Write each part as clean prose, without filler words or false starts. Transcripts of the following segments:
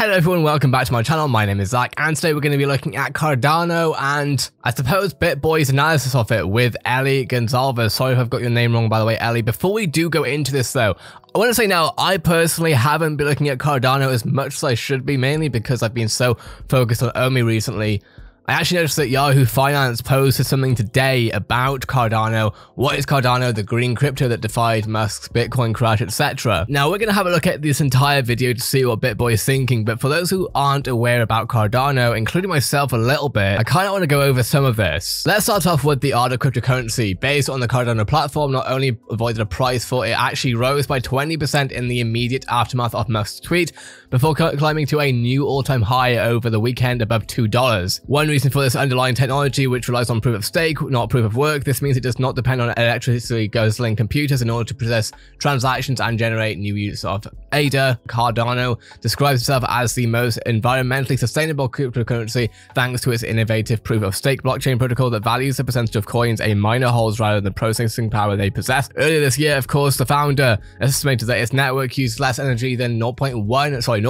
Hello everyone, welcome back to my channel. My name is Zach, and today we're going to be looking at Cardano and I suppose Bitboy's analysis of it with Ellie Gonzalez. Sorry if I've got your name wrong, by the way, Ellie. Before we do go into this though, I want to say now, I personally haven't been looking at Cardano as much as I should be, mainly because I've been so focused on OMI recently. I actually noticed that Yahoo Finance posted something today about Cardano. What is Cardano, the green crypto that defied Musk's Bitcoin crash, etc. Now, we're going to have a look at this entire video to see what Bitboy is thinking, but for those who aren't aware about Cardano, including myself a little bit, I kind of want to go over some of this. Let's start off with the art of cryptocurrency. Based on the Cardano platform, not only avoided a price fall, it actually rose by 20% in the immediate aftermath of Musk's tweet, before climbing to a new all-time high over the weekend above $2. One reason for this underlying technology, which relies on proof of stake, not proof of work. This means it does not depend on electricity guzzling computers in order to process transactions and generate new use of ADA. Cardano describes itself as the most environmentally sustainable cryptocurrency thanks to its innovative proof of stake blockchain protocol that values the percentage of coins a miner holds rather than the processing power they possess. Earlier this year, of course, the founder estimated that its network used less energy than 0.01%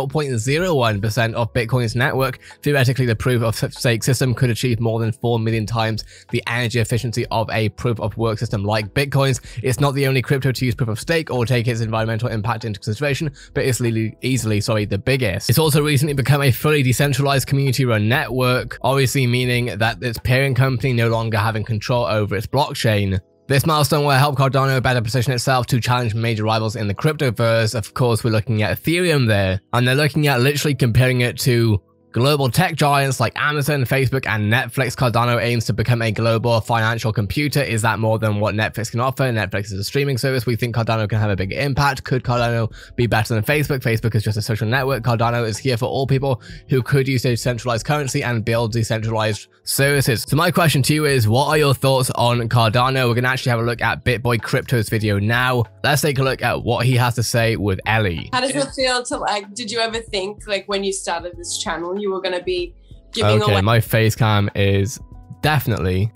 of Bitcoin's network. Theoretically, the proof of stake system could achieve more than 4 million times the energy efficiency of a proof of work system like Bitcoin's. It's not the only crypto to use proof of stake or take its environmental impact into consideration, but it's easily the biggest. It's also recently become a fully decentralized community-run network, obviously meaning that its parent company no longer having control over its blockchain. This milestone will help Cardano better position itself to challenge major rivals in the cryptoverse. Of course, we're looking at Ethereum there, and they're looking at literally comparing it to global tech giants like Amazon, Facebook, and Netflix. Cardano aims to become a global financial computer. Is that more than what Netflix can offer? Netflix is a streaming service. We think Cardano can have a bigger impact. Could Cardano be better than Facebook? Facebook is just a social network. Cardano is here for all people who could use decentralized currency and build decentralized services. So my question to you is, what are your thoughts on Cardano? We're going to actually have a look at Bitboy Crypto's video now. Let's take a look at what he has to say with Ellie. How does it feel to did you ever think when you started this channel you were going to be giving away? My face cam is definitely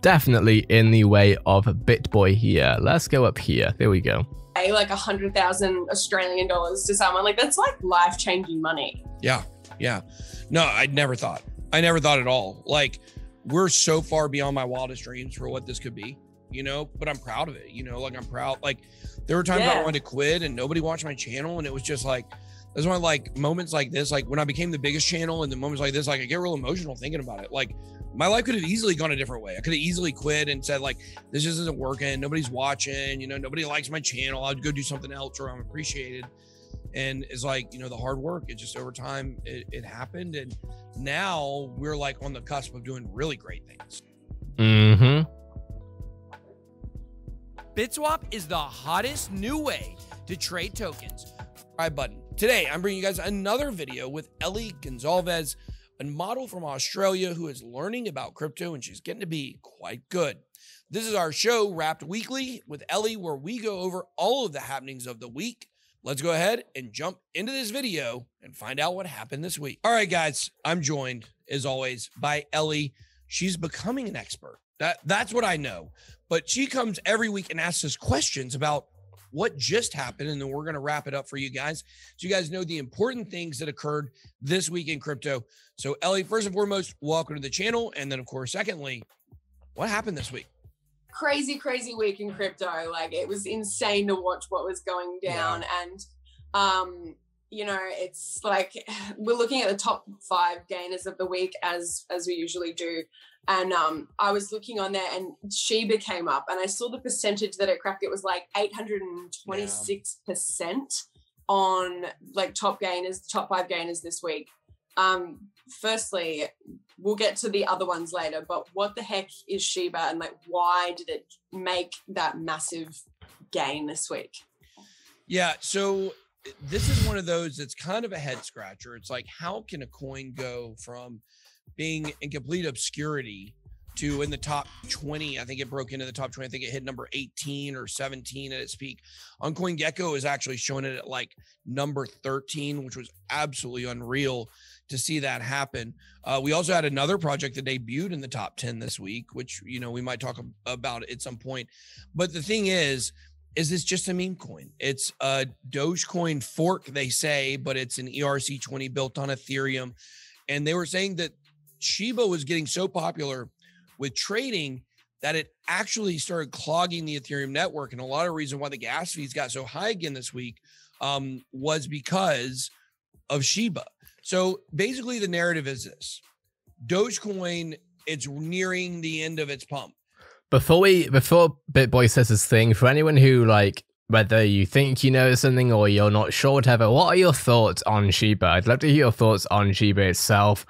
in the way of Bitboy here. Let's go up here. There we go. Like 100,000 Australian dollars to someone, that's like life-changing money. Yeah. No, I never thought at all. We're so far beyond my wildest dreams for what this could be, but I'm proud of it. I'm proud. There were times I wanted to quit and nobody watched my channel, and it was just that's why moments like this, when I became the biggest channel, and the moments like this, I get real emotional thinking about it. My life could have easily gone a different way. I could have easily quit and said this just isn't working. Nobody's watching, nobody likes my channel. I'd go do something else, or I'm appreciated. And it's the hard work, it just over time, it happened. And now we're on the cusp of doing really great things. BitSwap is the hottest new way to trade tokens. Subscribe button. Today, I'm bringing you guys another video with Ellie Gonzalez, a model from Australia who is learning about crypto, and she's getting to be quite good. This is our show, Wrapped Weekly with Ellie, where we go over all of the happenings of the week. Let's go ahead and jump into this video and find out what happened this week. All right, guys, I'm joined, as always, by Ellie. She's becoming an expert. That's what I know. But she comes every week and asks us questions about what just happened, and then we're going to wrap it up for you guys so you guys know the important things that occurred this week in crypto. So, Ellie, first and foremost, welcome to the channel. And then, of course, secondly, what happened this week? Crazy week in crypto. It was insane to watch what was going down. Yeah. And it's we're looking at the top 5 gainers of the week as we usually do. And I was looking on there, and Shiba came up, and I saw the percentage that it cracked. It was 826% on top 5 gainers this week. Firstly, we'll get to the other ones later, but what the heck is Shiba, and why did it make that massive gain this week? Yeah, so this is one of those that's kind of a head scratcher. It's how can a coin go from being in complete obscurity to in the top 20? I think it broke into the top 20. I think it hit number 18 or 17 at its peak. On CoinGecko is actually showing it at number 13, which was absolutely unreal to see that happen. We also had another project that debuted in the top 10 this week, which, we might talk about at some point. But the thing is is this just a meme coin? It's a Dogecoin fork, they say, but it's an ERC20 built on Ethereum. And they were saying that Shiba was getting so popular with trading that it actually started clogging the Ethereum network. And a lot of reason why the gas fees got so high again this week was because of Shiba. So basically the narrative is this: Dogecoin, it's nearing the end of its pump. Before Bitboy says his thing, for anyone who, like, whether you think you know something or you're not sure, whatever, what are your thoughts on Shiba? I'd love to hear your thoughts on Shiba itself.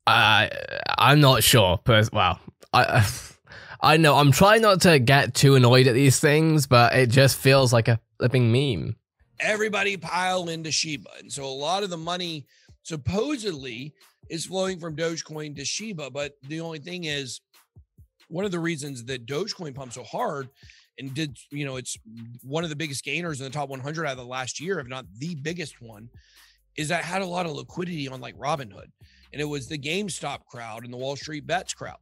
I'm not sure, but well, I know I'm trying not to get too annoyed at these things, but it just feels like a flipping meme. Everybody pile into Shiba, and so a lot of the money supposedly is flowing from Dogecoin to Shiba. But the only thing is, one of the reasons that Dogecoin pumped so hard and did, you know, it's one of the biggest gainers in the top 100 out of the last year, if not the biggest one, is that it had a lot of liquidity on like Robinhood. And it was the GameStop crowd and the Wall Street Bets crowd.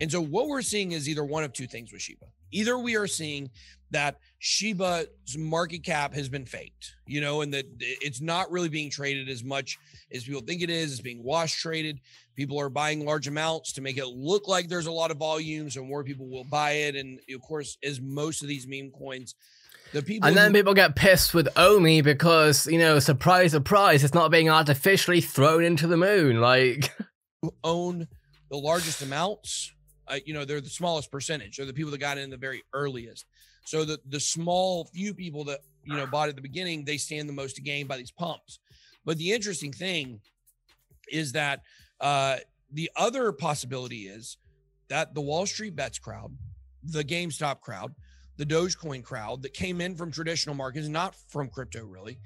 And so what we're seeing is either one of two things with Shiba. Either we are seeing that Shiba's market cap has been faked, you know, and that it's not really being traded as much as people think it is. It's being wash traded. People are buying large amounts to make it look like there's a lot of volume, so more people will buy it. And of course, as most of these meme coins, the people and then people get pissed with ECOMI because, you know, surprise, surprise, it's not being artificially thrown into the moon. Like, who own the largest amounts, you know, they're the smallest percentage. They're the people that got in the very earliest. So the small few people that, you know, bought at the beginning, they stand the most to gain by these pumps. But the interesting thing is that the other possibility is that the Wall Street Bets crowd, the GameStop crowd, the Dogecoin crowd that came in from traditional markets, not from crypto really,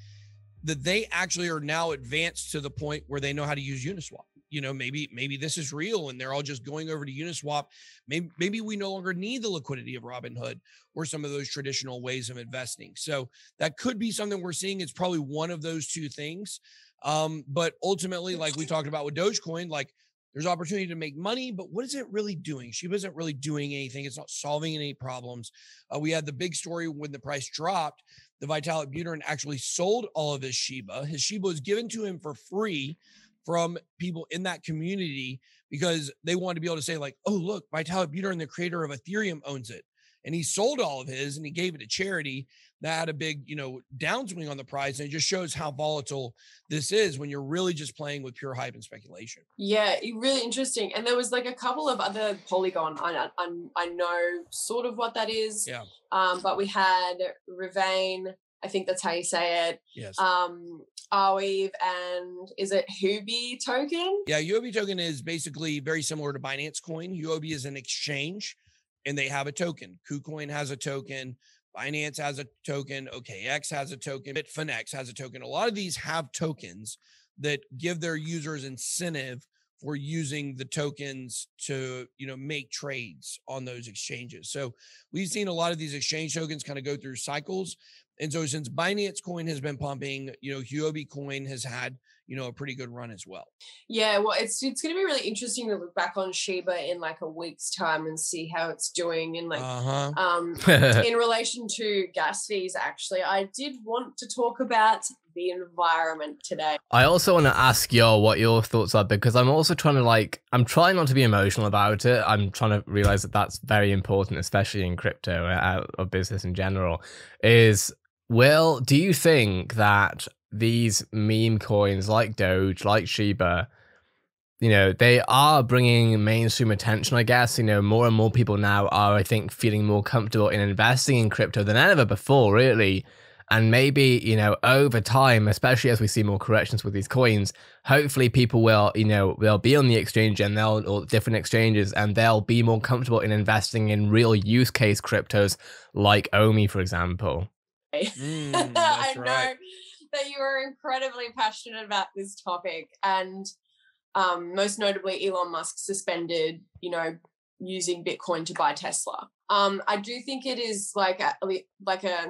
that they actually are now advanced to the point where they know how to use Uniswap. You know, maybe this is real and they're all just going over to Uniswap. Maybe we no longer need the liquidity of Robinhood or some of those traditional ways of investing. So that could be something we're seeing. It's probably one of those two things. But ultimately, like we talked about with Dogecoin, like there's opportunity to make money, but what is it really doing? Shiba isn't really doing anything. It's not solving any problems. We had the big story when the price dropped. The Vitalik Buterin actually sold all of his Shiba. His Shiba was given to him for free from people in that community because they wanted to be able to say like, oh, look, Vitalik Buterin, the creator of Ethereum, owns it. And he sold all of his and he gave it to charity. That had a big, you know, downswing on the price. And it just shows how volatile this is when you're really just playing with pure hype and speculation. Yeah, really interesting. And there was like a couple of other Polygon. I know sort of what that is. Yeah. But we had VeVe, I think that's how you say it. Yes. Arweave, and is it Huobi token? Yeah, Huobi token is basically very similar to Binance Coin. Huobi is an exchange and they have a token. KuCoin has a token. Binance has a token. OKX has a token. Bitfinex has a token. A lot of these have tokens that give their users incentive for using the tokens to, you know, make trades on those exchanges. So we've seen a lot of these exchange tokens kind of go through cycles. And so since Binance Coin has been pumping, you know, Huobi Coin has had, you know, a pretty good run as well. Yeah, well, it's going to be really interesting to look back on Shiba in like a week's time and see how it's doing. And like, in relation to gas fees, actually, I did want to talk about the environment today. I also want to ask what your thoughts are, because I'm also trying to I'm trying not to be emotional about it. I'm trying to realize that that's very important, especially in crypto or business in general. Do you think that these meme coins like Doge, like Shiba, you know, they are bringing mainstream attention, I guess? You know, more and more people now are, I think, feeling more comfortable in investing in crypto than ever before, really. And maybe, you know, over time, especially as we see more corrections with these coins, hopefully people will, you know, they'll be on the exchange and or different exchanges, and they'll be more comfortable in investing in real use case cryptos like ECOMI, for example. I know that you are incredibly passionate about this topic, and most notably Elon Musk suspended, you know, using Bitcoin to buy Tesla. I do think it is like a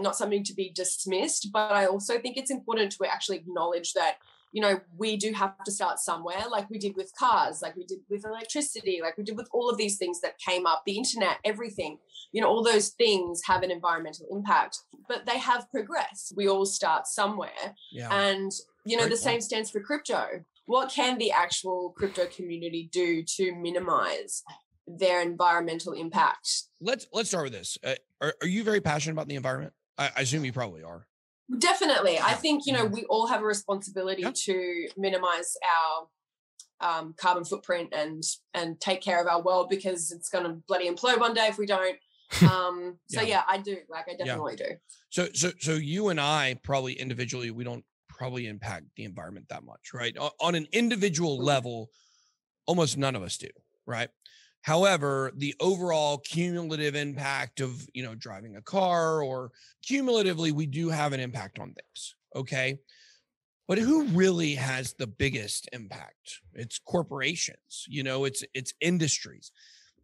not something to be dismissed, but I also think it's important to actually acknowledge that you know, we do have to start somewhere, like we did with cars, like we did with electricity, like we did with all of these things that came up, the internet, everything, you know, all those things have an environmental impact, but they have progressed. We all start somewhere. Yeah. And, you know, the same stands for crypto. What can the actual crypto community do to minimize their environmental impact? Let's start with this. Are you very passionate about the environment? I assume you probably are. Definitely. I think, you know, we all have a responsibility to minimize our carbon footprint and take care of our world, because it's going to bloody implode one day if we don't. So yeah, I do. Like, I definitely do. So you and I probably individually, we don't probably impact the environment that much, right? On an individual level, almost none of us do, right? However, the overall cumulative impact of, you know, driving a car, or cumulatively, we do have an impact on things. Okay. But who really has the biggest impact? It's corporations, you know, it's industries.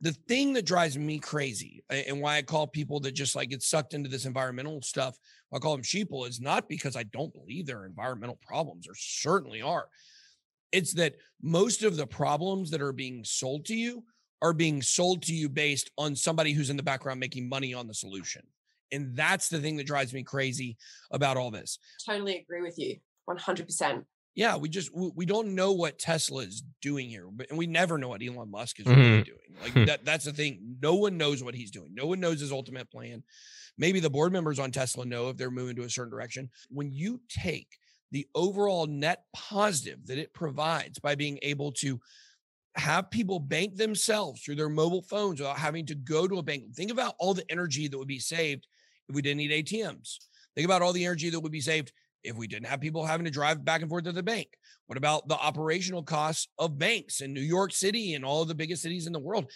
The thing that drives me crazy, and why I call people that just like get sucked into this environmental stuff, I call them sheeple, is not because I don't believe there are environmental problems. There certainly are. It's that most of the problems that are being sold to you are being sold to you based on somebody who's in the background making money on the solution. And that's the thing that drives me crazy about all this. Totally agree with you. 100%. Yeah, we don't know what Tesla is doing here, and we never know what Elon Musk is really doing. Like that's the thing. No one knows what he's doing. No one knows his ultimate plan. Maybe the board members on Tesla know if they're moving to a certain direction. When you take the overall net positive that it provides by being able to have people bank themselves through their mobile phones without having to go to a bank. Think about all the energy that would be saved if we didn't need ATMs. Think about all the energy that would be saved if we didn't have people having to drive back and forth to the bank. What about the operational costs of banks in New York City and all of the biggest cities in the world?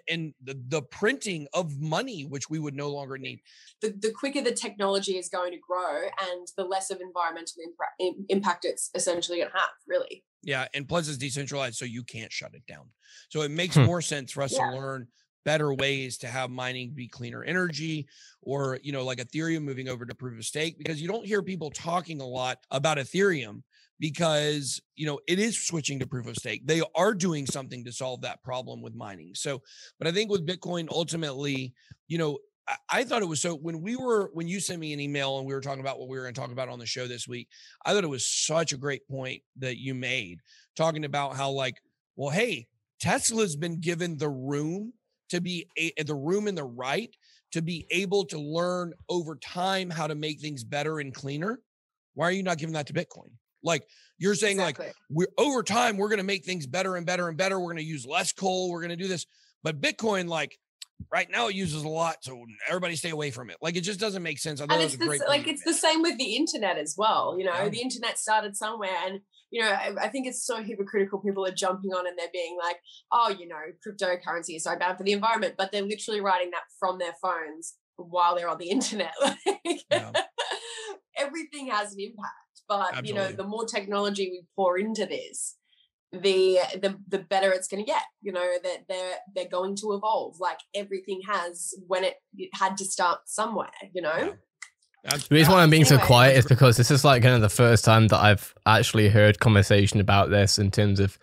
And the printing of money, which we would no longer need. The quicker the technology is going to grow, and the less of environmental impact it's essentially going to have, really. Yeah, and plus it's decentralized, so you can't shut it down. So it makes more sense for us to learn better ways to have mining be cleaner energy, or, you know, like Ethereum moving over to proof of stake, because you don't hear people talking a lot about Ethereum because, you know, it is switching to proof of stake. They are doing something to solve that problem with mining. So, but I think with Bitcoin, ultimately, you know, I thought it was so when you sent me an email and we were talking about what we were going to talk about on the show this week, I thought it was such a great point that you made, talking about how, like, well, hey, Tesla's been given the room to be the room and the right to be able to learn over time how to make things better and cleaner. Why are you not giving that to Bitcoin? Like, you're saying, like, we're over time, we're going to make things better and better and better. We're going to use less coal. We're going to do this. But Bitcoin, like, right now it uses a lot, so everybody stay away from it. Like, it just doesn't make sense. I thought it was a great point. It's the same with the internet as well. You know, the internet started somewhere, and, you know, I think it's so hypocritical. People are jumping on and they're being like, oh, you know, cryptocurrency is so bad for the environment, but they're literally writing that from their phones while they're on the internet. Everything has an impact, but Absolutely. You know, the more technology we pour into this, the better it's going to get. You know, that they're going to evolve, like everything has, when it had to start somewhere, you know. The reason why I'm being so quiet is because this is like kind of the first time that I've actually heard conversation about this in terms of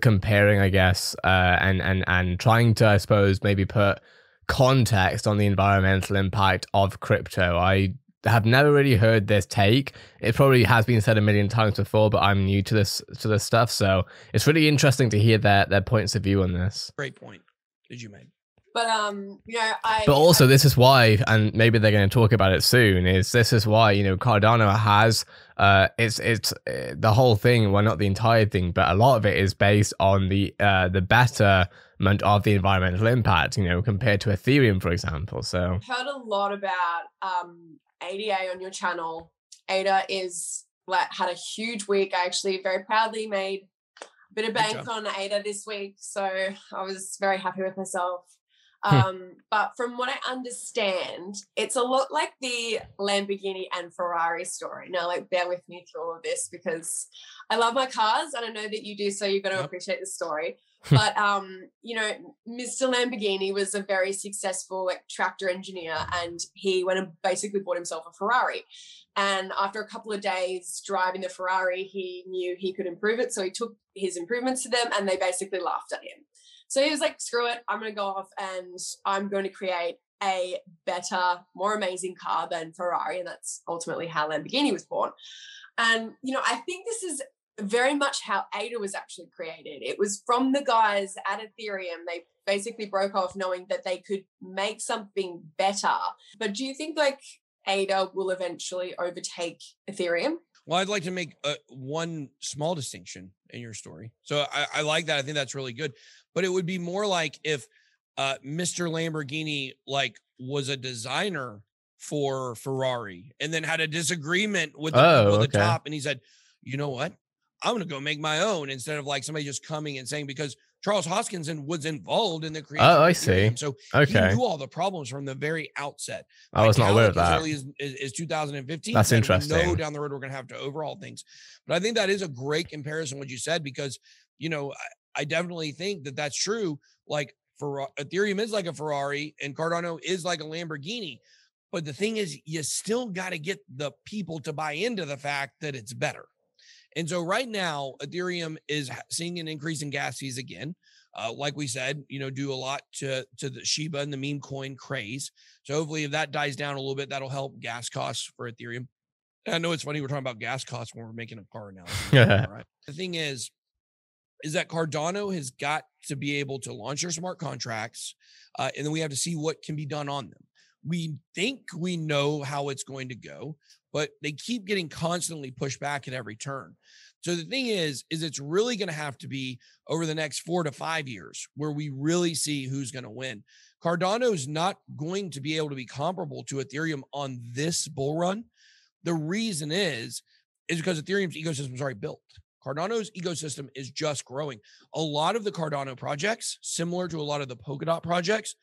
comparing, I guess, and trying to, I suppose, maybe put context on the environmental impact of crypto. I have never really heard this take. It probably has been said a million times before, but I'm new to this stuff, so it's really interesting to hear their points of view on this. Great point that you made. But you know, But also, this is why, and maybe they're going to talk about it soon. This is why, you know, Cardano has it's the whole thing. Well, not the entire thing, but a lot of it is based on the betterment of the environmental impact. You know, compared to Ethereum, for example. So I've heard a lot about ADA on your channel. Ada is had a huge week. I actually very proudly made a bit of bank on Ada this week, so I was very happy with myself. But from what I understand, it's a lot like the Lamborghini and Ferrari story. Now, like, bear with me through all of this because I love my cars and I know that you do, so you're going to appreciate the story. But, you know, Mr. Lamborghini was a very successful like tractor engineer, and he went and basically bought himself a Ferrari. And after a couple of days driving the Ferrari, he knew he could improve it. So he took his improvements to them and they basically laughed at him. So he was like, screw it, I'm going to go off and I'm going to create a better, more amazing car than Ferrari. And that's ultimately how Lamborghini was born. And, you know, I think this is very much how ADA was actually created. It was from the guys at Ethereum. They basically broke off knowing that they could make something better. But do you think like ADA will eventually overtake Ethereum? Well, I'd like to make one small distinction in your story. So I like that. I think that's really good. But it would be more like if Mr. Lamborghini like was a designer for Ferrari and then had a disagreement with the people at the top, and he said, you know what? I'm going to go make my own, instead of like somebody just coming and saying, because Charles Hoskinson was involved in the creation. Oh, I see. So he knew all the problems from the very outset. I was not aware of that. As early as 2015. That's interesting. We know down the road we're going to have to overhaul things. But I think that is a great comparison, what you said, because, you know, I definitely think that that's true. Like Ethereum is like a Ferrari and Cardano is like a Lamborghini. But the thing is, you still got to get the people to buy into the fact that it's better. And so right now, Ethereum is seeing an increase in gas fees again. Like we said, you know, due a lot to the Shiba and the meme coin craze. So hopefully if that dies down a little bit, that'll help gas costs for Ethereum. And I know it's funny we're talking about gas costs when we're making a car analogy. Right? The thing is that Cardano has got to be able to launch their smart contracts, and then we have to see what can be done on them. We think we know how it's going to go, but they keep getting constantly pushed back at every turn. So the thing is it's really going to have to be over the next 4 to 5 years where we really see who's going to win. Cardano is not going to be able to be comparable to Ethereum on this bull run. The reason is because Ethereum's ecosystem is already built. Cardano's ecosystem is just growing. A lot of the Cardano projects, similar to a lot of the Polkadot projects,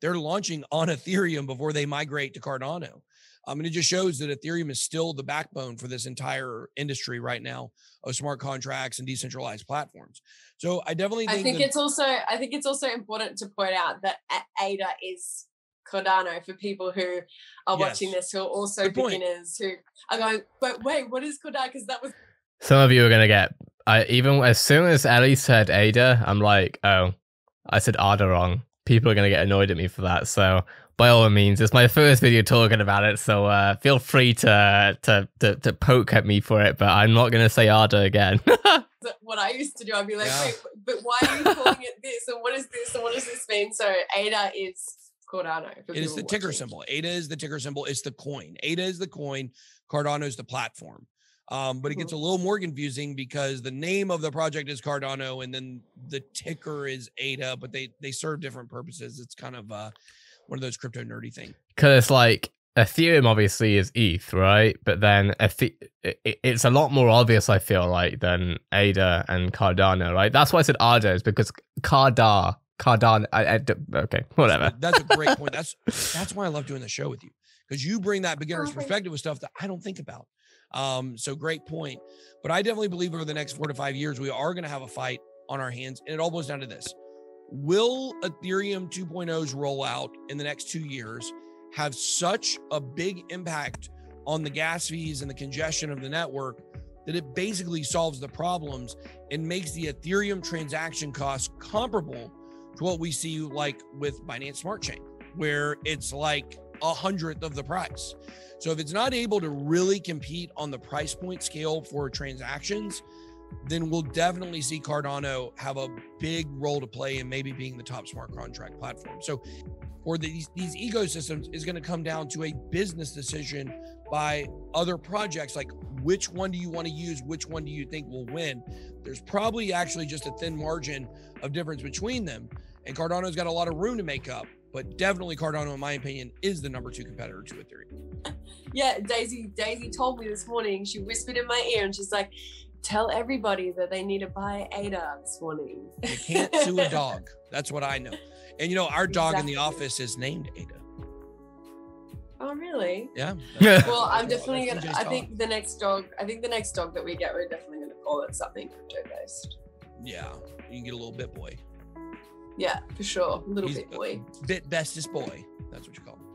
they're launching on Ethereum before they migrate to Cardano. And it just shows that Ethereum is still the backbone for this entire industry right now of smart contracts and decentralized platforms. So I definitely think it's also important to point out that ADA is Cardano for people who are watching this, who are also beginners, who are going, but wait, what is Cardano? Because that was... Some of you are going to get... even as soon as Ellie said ADA, I'm like, oh, I said ADA wrong. People are going to get annoyed at me for that. So by all means, it's my first video talking about it. So feel free to poke at me for it, but I'm not going to say ADA again. What I used to do, I'd be like, wait, but why are you calling it this? And what is this? And what does this mean? So ADA is Cardano. It is the ticker symbol. ADA is the ticker symbol. It's the coin. ADA is the coin. Cardano is the platform. But it gets a little more confusing because the name of the project is Cardano and then the ticker is ADA, but they serve different purposes. It's kind of one of those crypto nerdy things. Because like Ethereum obviously is ETH, right? But then it's a lot more obvious, I feel like, than ADA and Cardano, right? That's why I said ADA, is because Cardano. Okay, whatever. That's a great point. That's why I love doing the show with you, because you bring that beginner's perspective with stuff that I don't think about. So great point. But I definitely believe over the next 4 to 5 years, we are going to have a fight on our hands. And it all boils down to this. Will Ethereum 2.0's rollout in the next 2 years have such a big impact on the gas fees and the congestion of the network that it basically solves the problems and makes the Ethereum transaction costs comparable to what we see like with Binance Smart Chain, where it's like 100th of the price? So if it's not able to really compete on the price point scale for transactions, then we'll definitely see Cardano have a big role to play in maybe being the top smart contract platform. So for these ecosystems is going to come down to a business decision by other projects, like which one do you want to use? Which one do you think will win? There's probably actually just a thin margin of difference between them. And Cardano's got a lot of room to make up, but definitely Cardano, in my opinion, is the number 2 competitor to Ethereum. Yeah, Daisy told me this morning, she whispered in my ear and she's like, tell everybody that they need to buy ADA this morning. You can't sue a dog. That's what I know. And you know, our dog in the office is named Ada. Oh, really? Yeah. Well, I'm definitely gonna. I think the next dog that we get, we're definitely gonna call it something crypto based. Yeah, you can get a little Bitboy. Yeah, for sure, little Bitboy. Bit bestest boy. That's what you call him.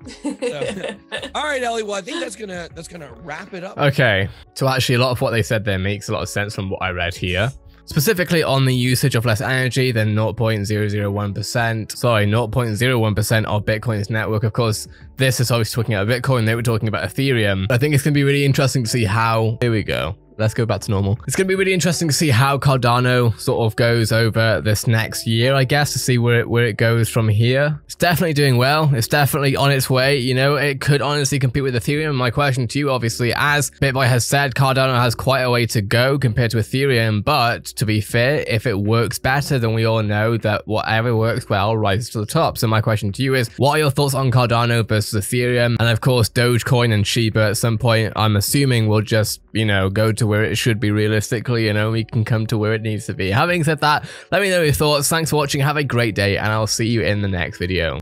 So, all right, Ellie. Well, I think that's gonna wrap it up. Okay. So actually, a lot of what they said there makes a lot of sense from what I read here. Specifically on the usage of less energy than 0.001%, sorry, 0.01% of Bitcoin's network. Of course, this is obviously talking about Bitcoin. They were talking about Ethereum. I think it's going to be really interesting to see how, here we go. Let's go back to normal. It's going to be really interesting to see how Cardano sort of goes over this next year, I guess, to see where it goes from here. It's definitely doing well. It's definitely on its way. You know, it could honestly compete with Ethereum. My question to you, obviously, as Bitboy has said, Cardano has quite a way to go compared to Ethereum. But to be fair, if it works better, then we all know that whatever works well rises to the top. So my question to you is, what are your thoughts on Cardano versus Ethereum? And of course, Dogecoin and Shiba at some point, I'm assuming will just, you know, go to where it should be realistically, you know, we can come to where it needs to be. Having said that, let me know your thoughts. Thanks for watching. Have a great day, and I'll see you in the next video.